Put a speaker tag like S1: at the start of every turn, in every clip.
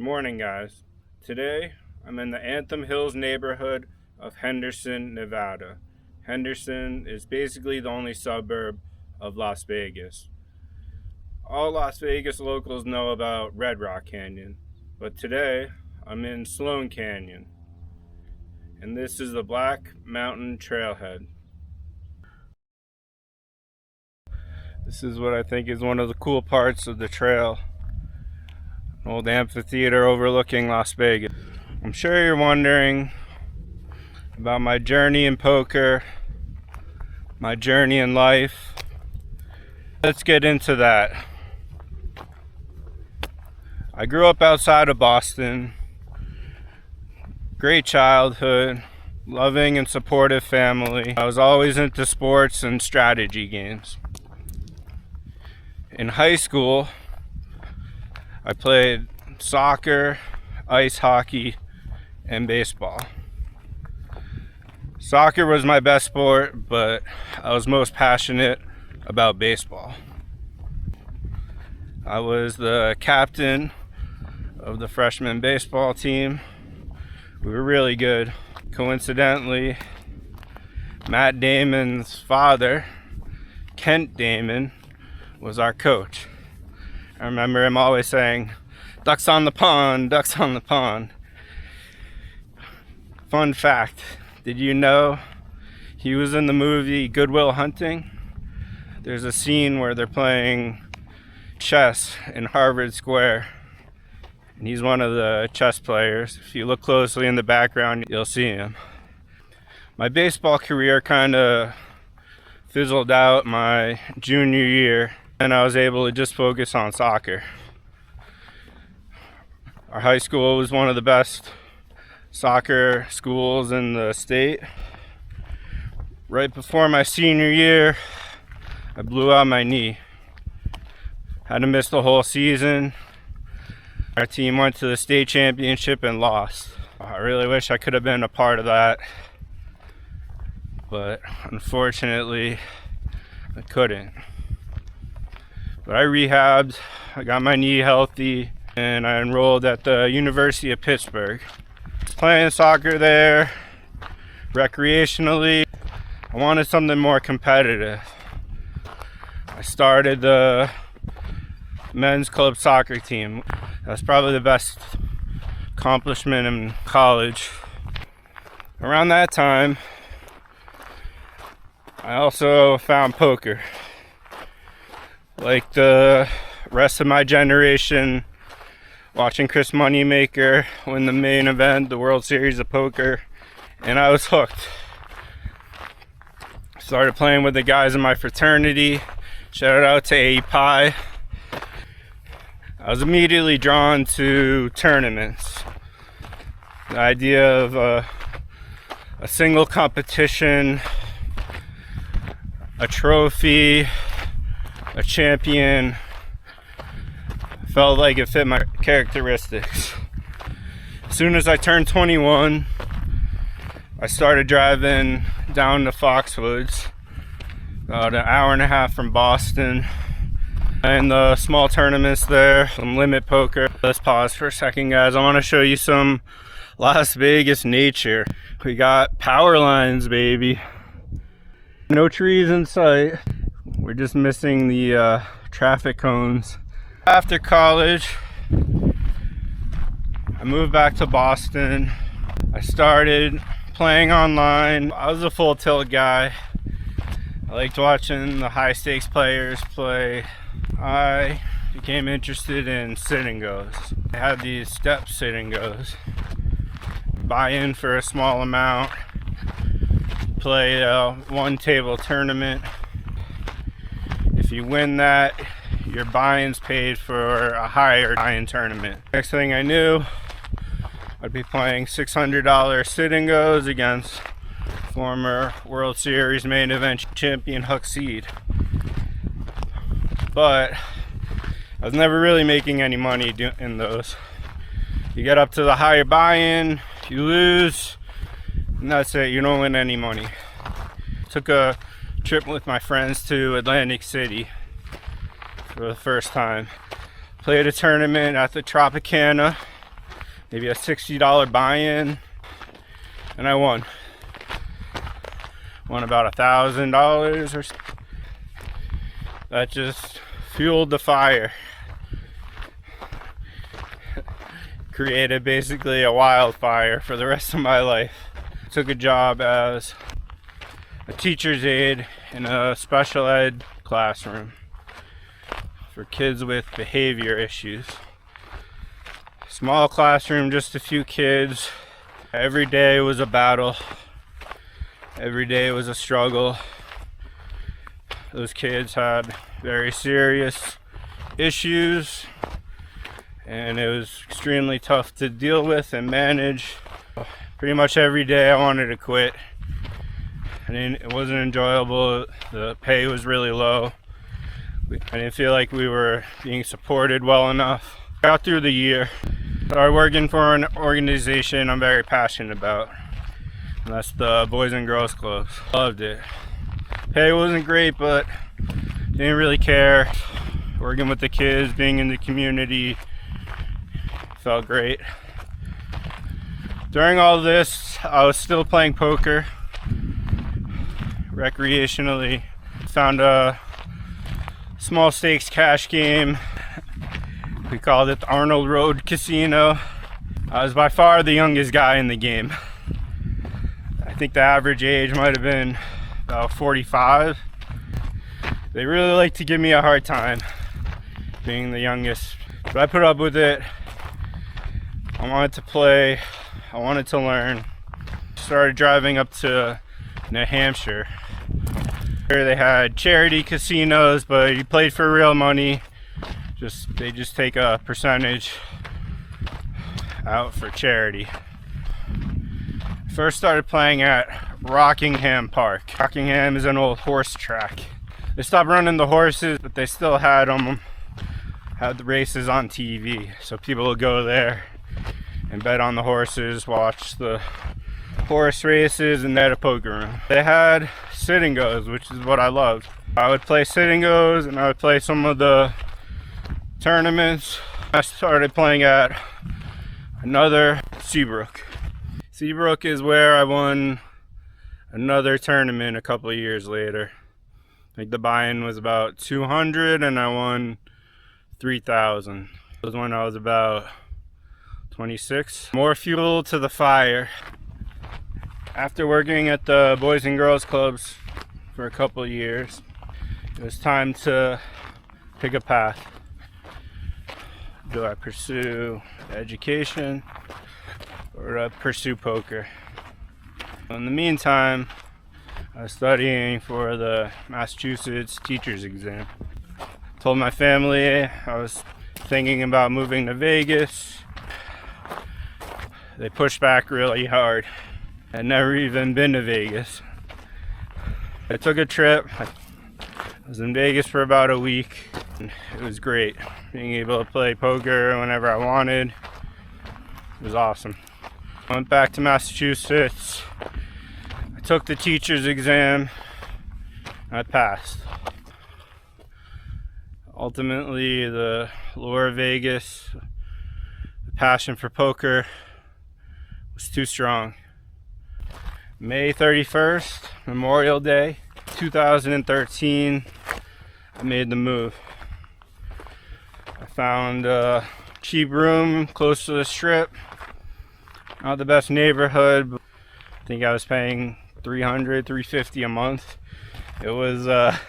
S1: Morning, guys. Today, I'm in the Anthem Hills neighborhood of Henderson, Nevada. Henderson is basically the only suburb of Las Vegas. All Las Vegas locals know about Red Rock Canyon, but today, I'm in Sloan Canyon, and this is the Black Mountain Trailhead. This is what I think is one of the cool parts of the trail. An old amphitheater overlooking Las Vegas. I'm sure you're wondering about my journey in poker, my journey in life. Let's get into that. I grew up outside of Boston. Great childhood, loving and supportive family. I was always into sports and strategy games. In high school, I played soccer, ice hockey, and baseball. Soccer was my best sport, but I was most passionate about baseball. I was the captain of the freshman baseball team. We were really good. Coincidentally, Matt Damon's father, Kent Damon, was our coach. I remember him always saying, "Ducks on the pond, ducks on the pond." Fun fact, did you know he was in the movie Good Will Hunting? There's a scene where they're playing chess in Harvard Square, and he's one of the chess players. If you look closely in the background, you'll see him. My baseball career kind of fizzled out my junior year, and I was able to just focus on soccer. Our high school was one of the best soccer schools in the state. Right before my senior year, I blew out my knee. Had to miss the whole season. Our team went to the state championship and lost. I really wish I could have been a part of that, but unfortunately, I couldn't. But I rehabbed, I got my knee healthy, and I enrolled at the University of Pittsburgh. I was playing soccer there, recreationally. I wanted something more competitive. I started the men's club soccer team. That's probably the best accomplishment in college. Around that time, I also found poker. Like the rest of my generation, watching Chris Moneymaker win the main event, the World Series of Poker, and I was hooked. Started playing with the guys in my fraternity. Shout out to A Pie. I was immediately drawn to tournaments. The idea of a single competition, a trophy, a champion, felt like it fit my characteristics. As soon as I turned 21, I started driving down to Foxwoods, about an hour and a half from Boston, and the small tournaments there, some limit poker. Let's pause for a second, guys. I want to show you some Las Vegas nature. We got power lines, baby. No trees in sight. We're just missing the traffic cones. After college, I moved back to Boston. I started playing online. I was a full tilt guy. I liked watching the high stakes players play. I became interested in sit and goes. I had these step sit and goes. Buy in for a small amount, play a one table tournament. If you win that, your buy-in's paid for a higher buy-in tournament. Next thing I knew, I'd be playing $600 sit and goes against former World Series main event champion Huck Seed. But I was never really making any money in those. You get up to the higher buy-in, you lose, and that's it. You don't win any money. Took a trip with my friends to Atlantic City for the first time. Played a tournament at the Tropicana maybe a $60 buy-in, and I won about $1,000 or so. That just fueled the fire. Created basically a wildfire for the rest of my life. Took a job as a teacher's aide in a special ed classroom for kids with behavior issues. Small classroom, just a few kids. Every day was a battle. Every day was a struggle. Those kids had very serious issues, and it was extremely tough to deal with and manage. Pretty much every day I wanted to quit. It wasn't enjoyable. The pay was really low. I didn't feel like we were being supported well enough. Got through the year. Started working for an organization I'm very passionate about. And that's the Boys and Girls Clubs. Loved it. Pay wasn't great, but didn't really care. Working with the kids, being in the community, felt great. During all this, I was still playing poker recreationally. Found a small stakes cash game. We called it the Arnold Road Casino. I was by far the youngest guy in the game. I think the average age might have been about 45. They really like to give me a hard time being the youngest, but I put up with it. I wanted to play, I wanted to learn. Started driving up to New Hampshire. Here they had charity casinos, but you played for real money. They just take a percentage out for charity. First started playing at Rockingham Park. Rockingham is an old horse track. They stopped running the horses, but they still had the races on TV. So people would go there and bet on the horses, watch the horse races, and they had a poker room. They had sit and goes, which is what I loved. I would play sit and goes, and I would play some of the tournaments. I started playing at another Seabrook. Seabrook is where I won another tournament a couple of years later. I think the buy-in was about $200 and I won $3,000. It was when I was about 26. More fuel to the fire. After working at the Boys and Girls Clubs for a couple of years, it was time to pick a path. Do I pursue education or do I pursue poker? In the meantime, I was studying for the Massachusetts teacher's exam. Told my family I was thinking about moving to Vegas. They pushed back really hard. I'd never even been to Vegas. I took a trip. I was in Vegas for about a week. It was great. Being able to play poker whenever I wanted. It was awesome. I went back to Massachusetts. I took the teacher's exam. I passed. Ultimately, the lure of Vegas, the passion for poker was too strong. May 31st, Memorial Day, 2013, I made the move. I found a cheap room close to the strip. Not the best neighborhood, but I think I was paying $300, $350 a month. It was a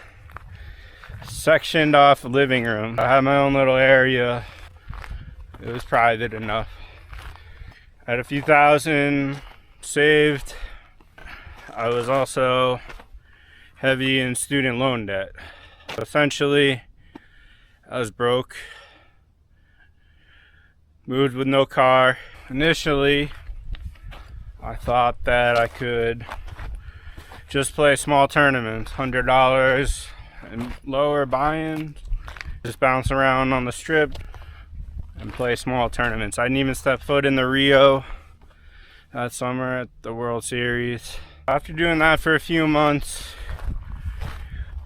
S1: sectioned off living room. I had my own little area. It was private enough. I had a few thousand saved. I was also heavy in student loan debt. Essentially, I was broke. Moved with no car. Initially, I thought that I could just play small tournaments, $100 and lower buy-ins. Just bounce around on the strip and play small tournaments. I didn't even step foot in the Rio that summer at the World Series. After doing that for a few months,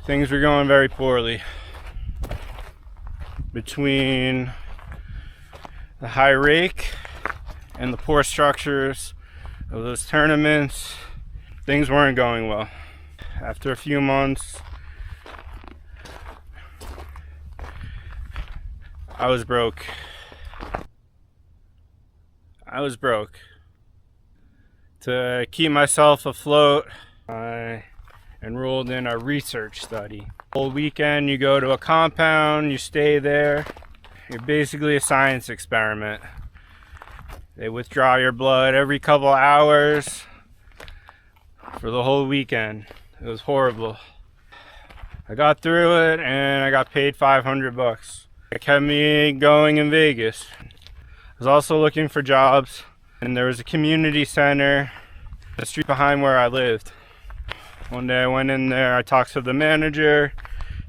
S1: things were going very poorly. Between the high rake and the poor structures of those tournaments, things weren't going well. After a few months, I was broke. To keep myself afloat, I enrolled in a research study. Whole weekend you go to a compound, you stay there. You're basically a science experiment. They withdraw your blood every couple hours for the whole weekend. It was horrible. I got through it and I got paid $500. It kept me going in Vegas. I was also looking for jobs, and there was a community center the street behind where I lived. One day I went in there, I talked to the manager,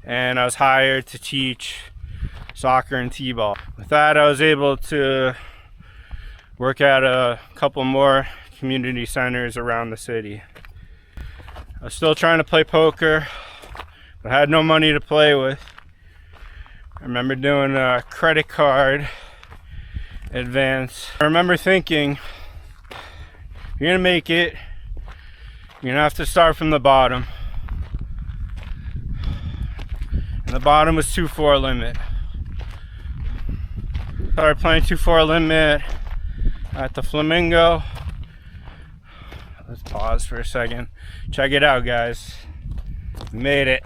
S1: and I was hired to teach soccer and t-ball. With that, I was able to work at a couple more community centers around the city. I was still trying to play poker, but I had no money to play with. I remember doing a credit card advance. I remember thinking, you're gonna make it, you're gonna have to start from the bottom. And the bottom was 2-4 limit. Started playing 2-4 limit at the Flamingo. Let's pause for a second. Check it out, guys. We made it.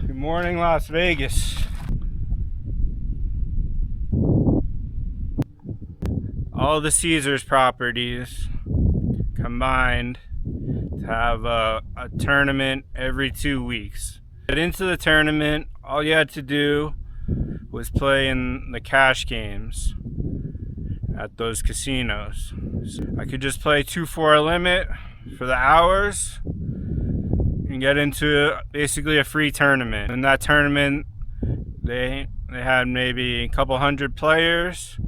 S1: Good morning, Las Vegas. All the Caesars properties combined to have a tournament every 2 weeks. Get into the tournament, all you had to do was play in the cash games at those casinos. So I could just play 2-4 limit for the hours and get into basically a free tournament. In that tournament, they had maybe a couple hundred players,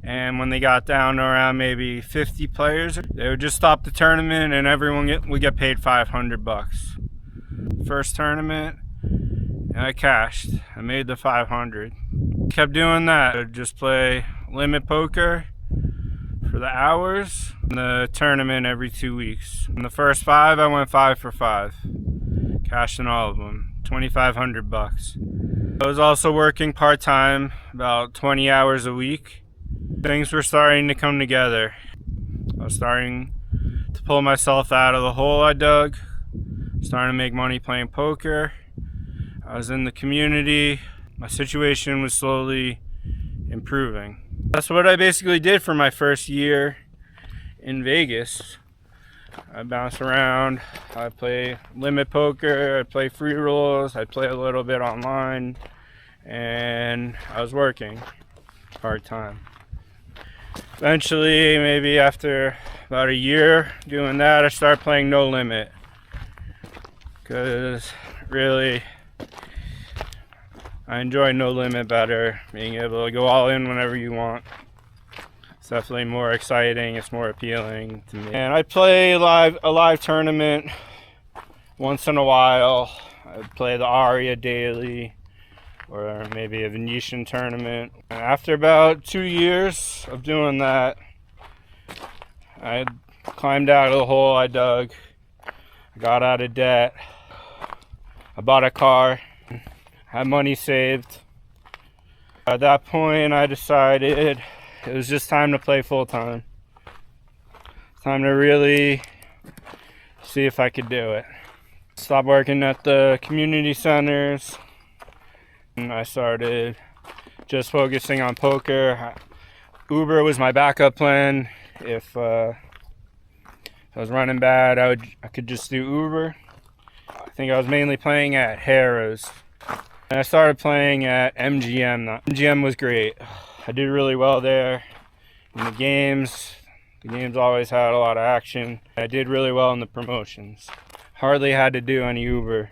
S1: and when they got down to around maybe 50 players, they would just stop the tournament and everyone would get paid $500. First tournament, and I cashed. I made the 500. Kept doing that. I'd just play limit poker for the hours and the tournament every 2 weeks. In the first 5, I went 5 for 5. Cashed in all of them. $2,500. I was also working part-time, about 20 hours a week. Things were starting to come together. I was starting to pull myself out of the hole I dug. Starting to make money playing poker. I was in the community. My situation was slowly improving. That's what I basically did for my first year in Vegas. I bounced around. I play limit poker. I play free rolls. I play a little bit online, and I was working part-time. Eventually, maybe after about a year doing that, I started playing no limit, because really I enjoy no limit better. Being able to go all in whenever you want. It's definitely more exciting. It's more appealing to me. And I play a live tournament once in a while. I play the Aria daily, or maybe a Venetian tournament. And after about 2 years of doing that, I climbed out of the hole I dug. I got out of debt. I bought a car. Had money saved. At that point, I decided it was just time to play full time. Time to really see if I could do it. Stopped working at the community centers, and I started just focusing on poker. Uber was my backup plan. If I was running bad, I could just do Uber. I think I was mainly playing at Harrah's. And I started playing at MGM. MGM was great. I did really well there in the games. The games always had a lot of action. I did really well in the promotions. Hardly had to do any Uber.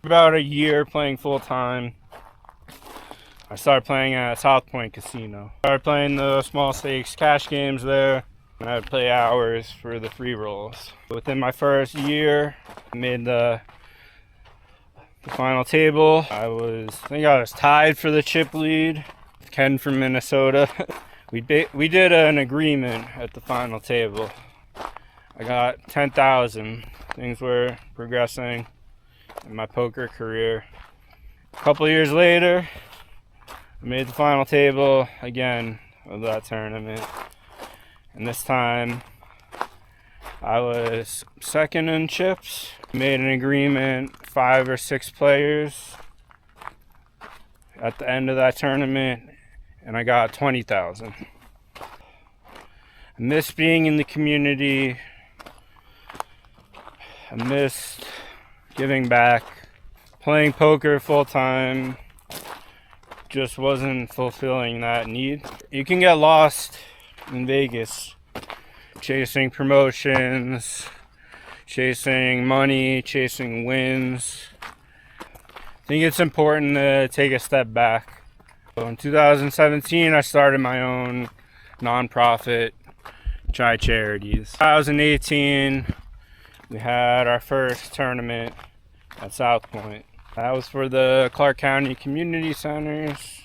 S1: About a year playing full time, I started playing at South Point Casino. I started playing the small stakes cash games there, and I would play hours for the free rolls. Within my first year, I made the final table. I think I was tied for the chip lead with Ken from Minnesota. We did an agreement at the final table. I got 10,000. Things were progressing in my poker career. A couple years later, I made the final table again of that tournament, and this time I was second in chips. Made an agreement, 5 or 6 players at the end of that tournament, and I got 20,000. I missed being in the community. I missed giving back. Playing poker full time just wasn't fulfilling that need. You can get lost in Vegas, chasing promotions, chasing money, chasing wins. I think it's important to take a step back. So in 2017, I started my own nonprofit, Charities. 2018, we had our first tournament at South Point. That was for the Clark County Community Centers.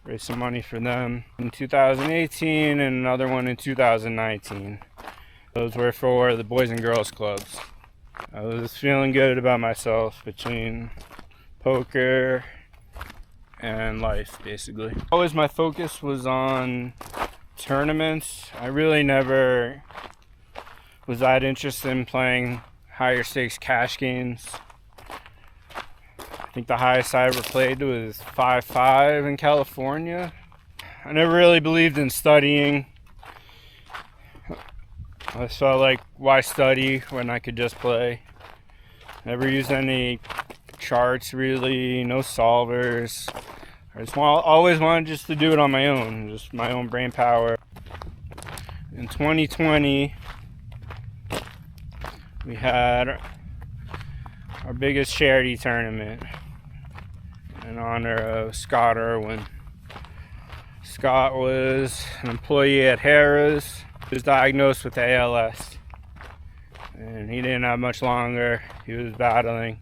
S1: Raised some money for them in 2018 and another one in 2019. Those were for the Boys and Girls Clubs. I was feeling good about myself between poker and life, basically. Always my focus was on tournaments. I really never was that interested in playing higher stakes cash games. I think the highest I ever played was 5-5 in California. I never really believed in studying. I felt like, why study when I could just play? Never used any charts really, no solvers. I just always wanted just to do it on my own, just my own brain power. In 2020, we had our biggest charity tournament in honor of Scott Irwin. Scott was an employee at Harrah's. He was diagnosed with ALS, and he didn't have much longer. He was battling.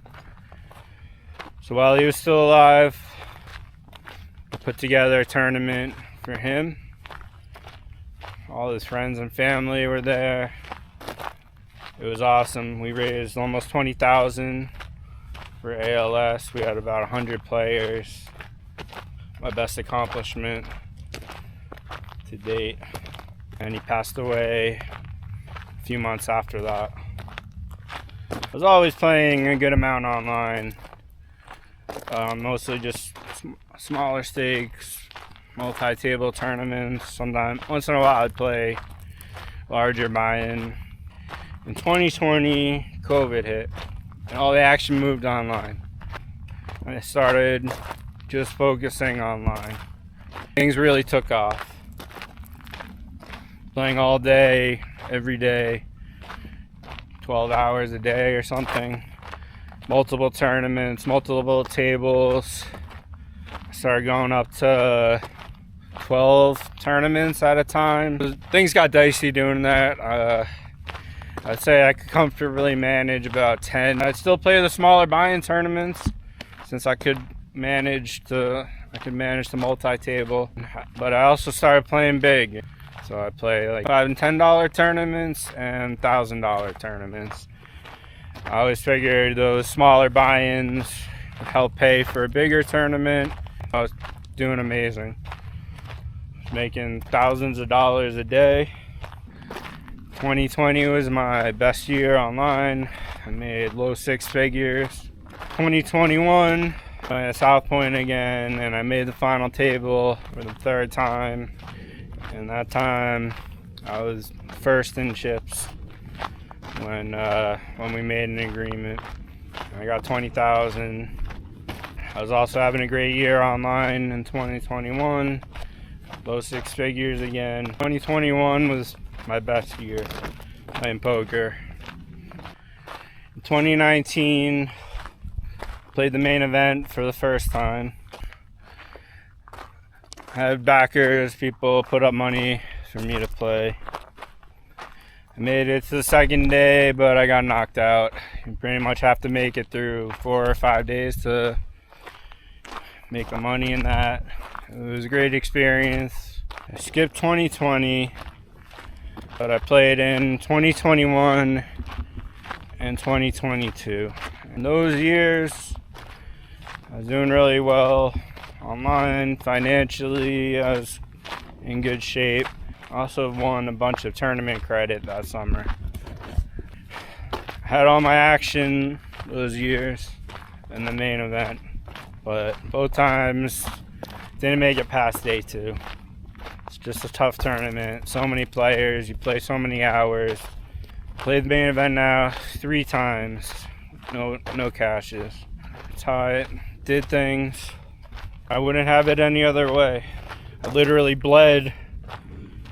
S1: So while he was still alive, I put together a tournament for him. All his friends and family were there. It was awesome. We raised almost 20,000 for ALS. We had about 100 players. My best accomplishment to date. And he passed away a few months after that. I was always playing a good amount online. Mostly just smaller stakes, multi-table tournaments. Sometimes, once in a while, I'd play larger buy-in. In 2020, COVID hit, and all the action moved online. And I started just focusing online. Things really took off. Playing all day, every day, 12 hours a day or something. Multiple tournaments, multiple tables. I started going up to 12 tournaments at a time. Things got dicey doing that. I'd say I could comfortably manage about 10. I'd still play the smaller buy-in tournaments since I could manage the multi-table. But I also started playing big. So I play like $5 and $10 tournaments and $1,000 tournaments. I always figured those smaller buy-ins would help pay for a bigger tournament. I was doing amazing. Making thousands of dollars a day. 2020 was my best year online. I made low 6 figures. 2021, I at South Point again, and I made the final table for the 3rd time. And that time, I was first in chips when we made an agreement. I got 20,000. I was also having a great year online in 2021. Low 6 figures again. 2021 was my best year playing poker. In 2019, played the main event for the first time. I had backers, people put up money for me to play. I made it to the 2nd day, but I got knocked out. You pretty much have to make it through 4 or 5 days to make the money in that. It was a great experience. I skipped 2020, but I played in 2021 and 2022. In those years, I was doing really well online, financially, I was in good shape. Also won a bunch of tournament credit that summer. Had all my action those years in the main event, but both times didn't make it past day 2. It's just a tough tournament. So many players, you play so many hours. Played the main event now 3 times. No cashes. That's how I did things. I wouldn't have it any other way. I literally bled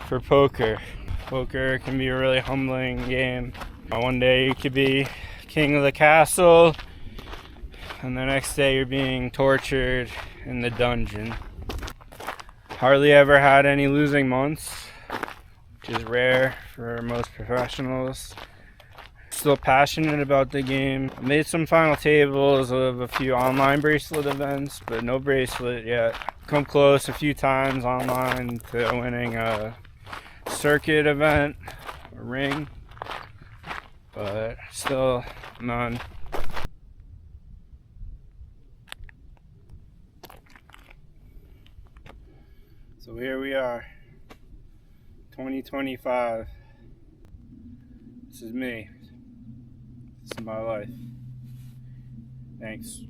S1: for poker. Poker can be a really humbling game. One day you could be king of the castle, and the next day you're being tortured in the dungeon. Hardly ever had any losing months, which is rare for most professionals. Still passionate about the game. I made some final tables of a few online bracelet events, but no bracelet yet. Come close a few times online to winning a circuit event, a ring, but still none. So here we are, 2025. This is me. This is my life. Thanks.